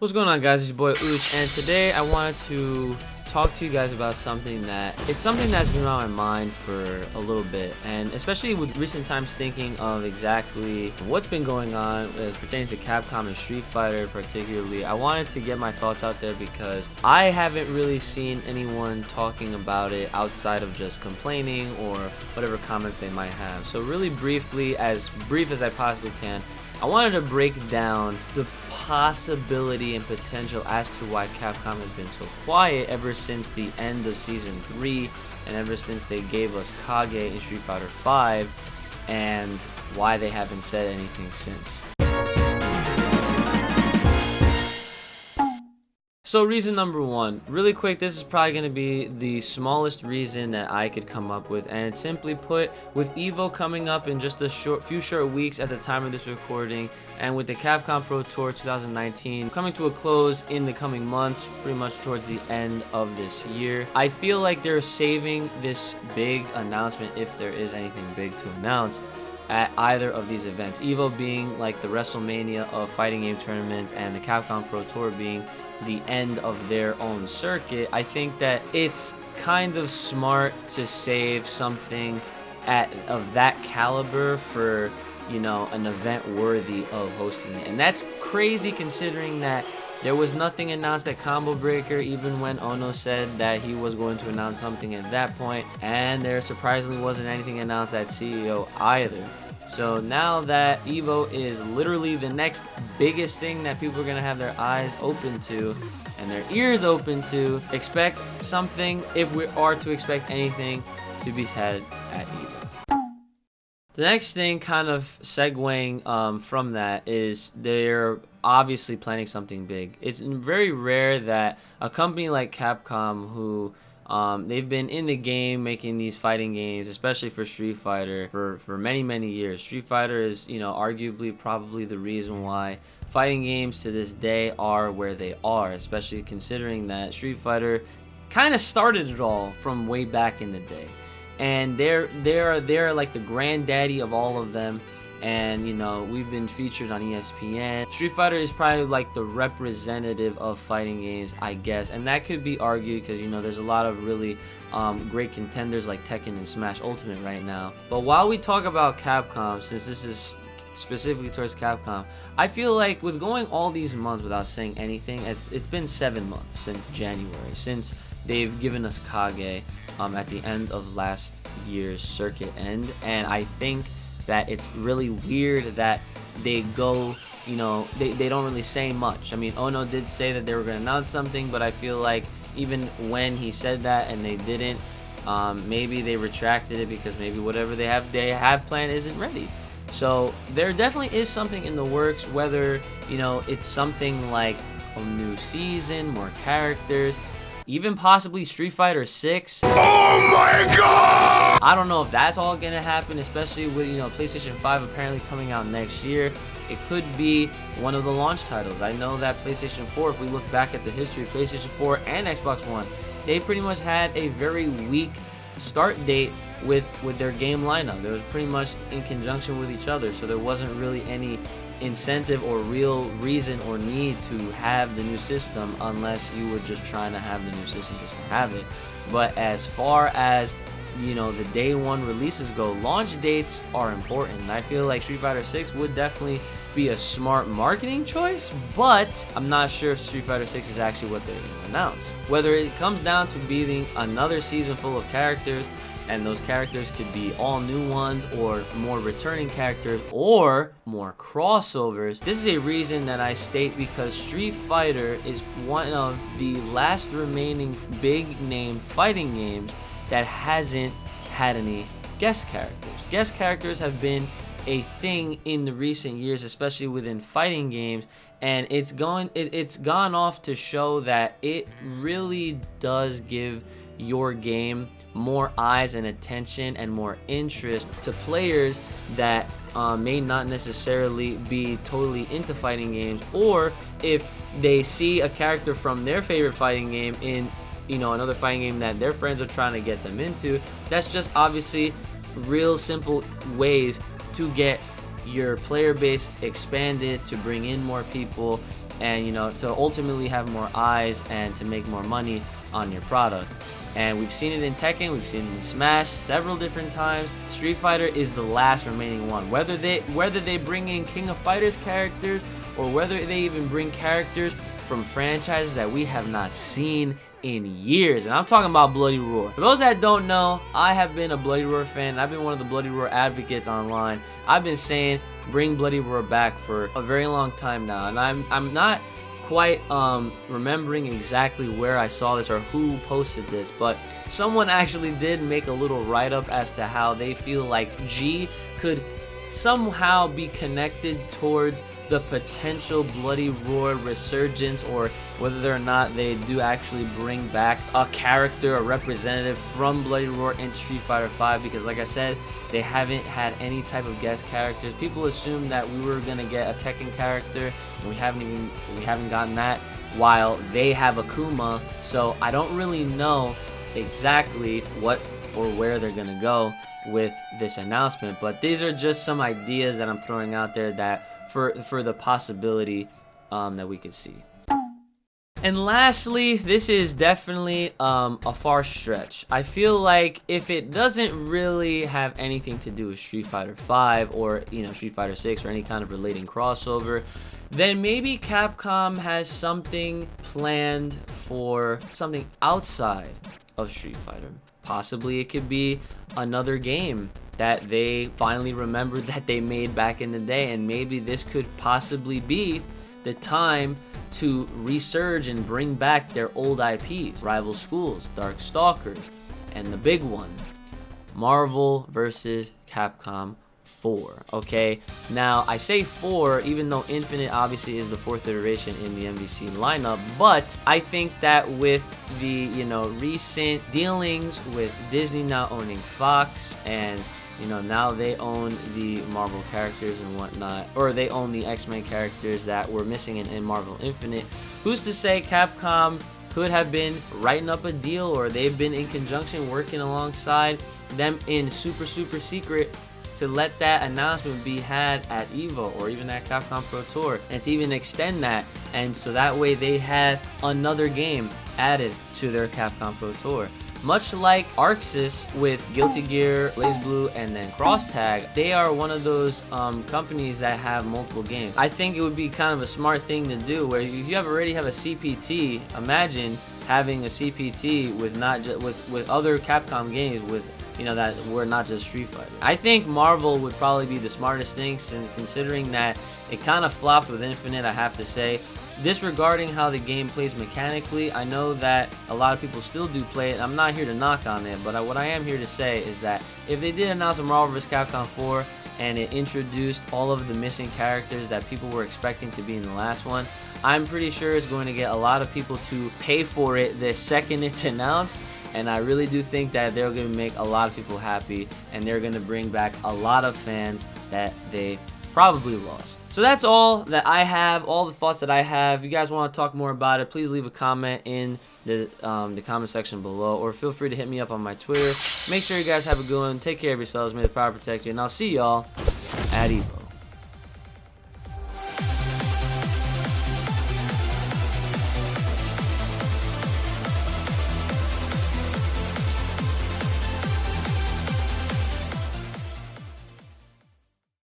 What's going on, guys? It's your boy Uchi, and today I wanted to talk to you guys about something that's been on my mind for a little bit, and especially with recent times thinking of exactly what's been going on pertaining to Capcom and Street Fighter particularly. I wanted to get my thoughts out there because I haven't really seen anyone talking about it outside of just complaining or whatever comments they might have. So really briefly, as brief as I possibly can, I wanted to break down the possibility and potential as to why Capcom has been so quiet ever since the end of Season 3 and ever since they gave us Kage in Street Fighter 5, and why they haven't said anything since. So reason number one, really quick, this is probably going to be the smallest reason that I could come up with, and it's simply put, with EVO coming up in just a few short weeks at the time of this recording, and with the Capcom Pro Tour 2019 coming to a close in the coming months, pretty much towards the end of this year, I feel like they're saving this big announcement, if there is anything big to announce, at either of these events. EVO being like the WrestleMania of fighting game tournaments, and the Capcom Pro Tour being the end of their own circuit. I think that it's kind of smart to save something of that caliber for, you know, an event worthy of hosting it. And that's crazy considering that there was nothing announced at Combo Breaker, even when Ono said that he was going to announce something at that point, and there surprisingly wasn't anything announced at CEO either. So now that EVO is literally the next biggest thing that people are going to have their eyes open to and their ears open to, expect something, if we are to expect anything, to be said at EVO. The next thing, kind of segueing from that, is they're obviously planning something big. It's very rare that a company like Capcom, who they've been in the game making these fighting games, especially for Street Fighter, for many years. Street Fighter is, you know, arguably probably the reason why fighting games to this day are where they are, especially considering that Street Fighter kind of started it all from way back in the day. And they're like the granddaddy of all of them. And, you know, we've been featured on ESPN. Street Fighter is probably like the representative of fighting games, I guess. And that could be argued because, you know, there's a lot of really great contenders like Tekken and Smash Ultimate right now. But while we talk about Capcom, since this is specifically towards Capcom, I feel like with going all these months without saying anything, it's been 7 months since January, since they've given us Kage at the end of last year's circuit end. And I think that it's really weird that they go, you know, they don't really say much. I mean, Ono did say that they were going to announce something, but I feel like even when he said that and they didn't, maybe they retracted it because maybe whatever they have planned isn't ready. So there definitely is something in the works, whether, you know, it's something like a new season, more characters, even possibly Street Fighter 6. Oh my god! I don't know if that's all gonna happen, especially with, you know, PlayStation 5 apparently coming out next year. It could be one of the launch titles. I know that PlayStation 4, if we look back at the history of PlayStation 4 and Xbox One, they pretty much had a very weak start date with their game lineup. They was pretty much in conjunction with each other, so there wasn't really any incentive or real reason or need to have the new system unless you were just trying to have the new system just to have it. But as far as, you know, the day one releases go, launch dates are important, and I feel like Street Fighter 6 would definitely be a smart marketing choice, but I'm not sure if Street Fighter 6 is actually what they're going to announce. Whether it comes down to being another season full of characters, and those characters could be all new ones or more returning characters or more crossovers. This is a reason that I state because Street Fighter is one of the last remaining big name fighting games that hasn't had any guest characters. Guest characters have been a thing in the recent years, especially within fighting games, and it's gone off to show that it really does give your game more eyes and attention and more interest to players that may not necessarily be totally into fighting games, or if they see a character from their favorite fighting game in, you know, another fighting game that their friends are trying to get them into. That's just obviously real simple ways to get your player base expanded, to bring in more people, and, you know, to ultimately have more eyes and to make more money on your product. And we've seen it in Tekken, we've seen it in Smash several different times. Street Fighter is the last remaining one. Whether they bring in King of Fighters characters, or whether they even bring characters from franchises that we have not seen in years. And I'm talking about Bloody Roar. For those that don't know, I have been a Bloody Roar fan. I've been one of the Bloody Roar advocates online. I've been saying bring Bloody Roar back for a very long time now, and I'm not quite remembering exactly where I saw this or who posted this, but someone actually did make a little write-up as to how they feel like G could somehow be connected towards the potential Bloody Roar resurgence, or whether or not they do actually bring back a character, a representative from Bloody Roar into Street Fighter V, because like I said, they haven't had any type of guest characters. People assumed that we were gonna get a Tekken character, and we haven't gotten that, while they have Akuma. So I don't really know exactly what or where they're gonna go with this announcement, but these are just some ideas that I'm throwing out there that for the possibility that we could see. And lastly, this is definitely a far stretch. I feel like if it doesn't really have anything to do with Street Fighter V, or, you know, Street Fighter 6, or any kind of relating crossover, then maybe Capcom has something planned for something outside of Street Fighter. Possibly it could be another game that they finally remembered that they made back in the day, and maybe this could possibly be the time to resurge and bring back their old IPs. Rival Schools, Darkstalkers, and the big one, Marvel vs. Capcom 4. Okay, now I say 4 even though Infinite obviously is the 4th iteration in the MVC lineup, but I think that with the, you know, recent dealings with Disney now owning Fox, and, you know, now they own the Marvel characters and whatnot, or they own the X-Men characters that were missing in Marvel Infinite, who's to say Capcom could have been writing up a deal, or they've been in conjunction working alongside them in super secret to let that announcement be had at EVO or even at Capcom Pro Tour, and to even extend that, and so that way they had another game added to their Capcom Pro Tour. Much like ArcSys with Guilty Gear, BlazBlue, and then Crosstag, they are one of those companies that have multiple games. I think it would be kind of a smart thing to do, where if you already have a CPT, imagine having a CPT with not just with other Capcom games, with, you know, that were not just Street Fighter. I think Marvel would probably be the smartest thing, considering that it kind of flopped with Infinite, I have to say. Disregarding how the game plays mechanically, I know that a lot of people still do play it. I'm not here to knock on it, but what I am here to say is that if they did announce a Marvel vs. Capcom 4 and it introduced all of the missing characters that people were expecting to be in the last one, I'm pretty sure it's going to get a lot of people to pay for it the second it's announced, and I really do think that they're going to make a lot of people happy, and they're going to bring back a lot of fans that they probably lost. So that's all that I have, all the thoughts that I have. If you guys want to talk more about it, please leave a comment in the comment section below, or feel free to hit me up on my Twitter. Make sure you guys have a good one. Take care of yourselves. May the power protect you, and I'll see y'all at EVO.